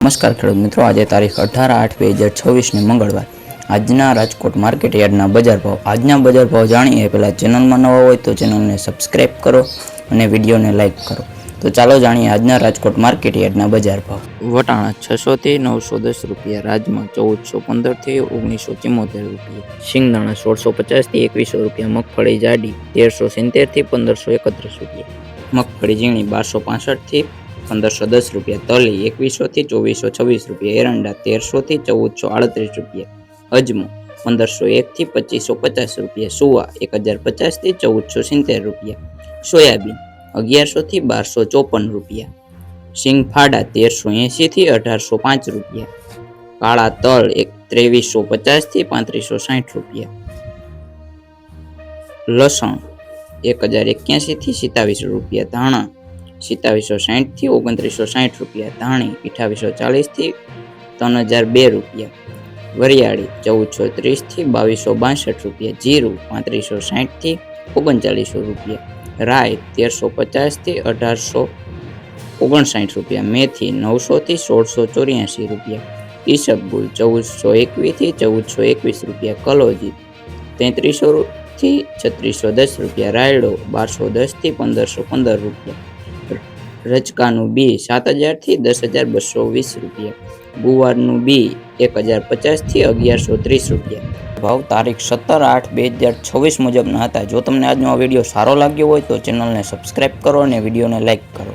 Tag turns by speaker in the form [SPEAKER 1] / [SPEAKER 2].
[SPEAKER 1] નમસ્કાર ખેડૂત મિત્રો, આજે તારીખ 18/8/2026 મંગળવાર આજના રાજકોટ માર્કેટ યાર્ડના બજાર ભાવ. આજના બજાર ભાવ જાણીએ પહેલાં ચેનલમાં નવા હોય તો ચેનલને સબસ્ક્રાઈબ કરો અને વિડીયોને લાઇક કરો. તો ચાલો જાણીએ આજના રાજકોટ માર્કેટ યાર્ડના બજાર ભાવ. વટાણા 600 થી 910 રૂપિયા, રાજમા 1415 થી 1974 રૂપિયા, શિંગદાણા 1650 થી 2100 રૂપિયા, મગફળી જાડી 1370 થી 1531 રૂપિયા, મગફળી ઝીણી 1265 થી 1510 રૂપિયા, તલી 2100 થી 2426 રૂપિયા, એરંડા 1300 થી 1438 રૂપિયા, અજમો 1501 થી 2550 રૂપિયા, સુવા 1050 થી 1470 રૂપિયા, સોયાબીન 1100 થી 1254 રૂપિયા, સિંગફાડા 1380 થી 1805 રૂપિયા, કાળા તલ 2350 થી 3560 રૂપિયા, લસણ 1081 થી 2700 રૂપિયા, ધાણા 2760 થી 2960 રૂપિયા, ધાણી 2840 થી 3002 રૂપિયા, વરિયાળી 1430 થી 2262 રૂપિયા, જીરું 3560 થી 3900 રૂપિયા, રાય 1350 થી 1859 રૂપિયા, મેથી 900 થી 1684 રૂપિયા, ઈસબગુલ 1421 થી 1421 રૂપિયા, કલોજી 3300 થી 3610 રૂપિયા, રાયડો 1210 થી 1515 રૂપિયા, રચકાનું બી 7000 થી 10220 રૂપિયા, ગુવારનું બી 1050 થી 1130 રૂપિયા. ભાવ તારીખ 17/8/2026 મુજબના હતા. જો તમને આજનો આ વિડીયો સારો લાગ્યો હોય તો ચેનલને સબસ્ક્રાઈબ કરો અને વિડીયોને લાઇક કરો.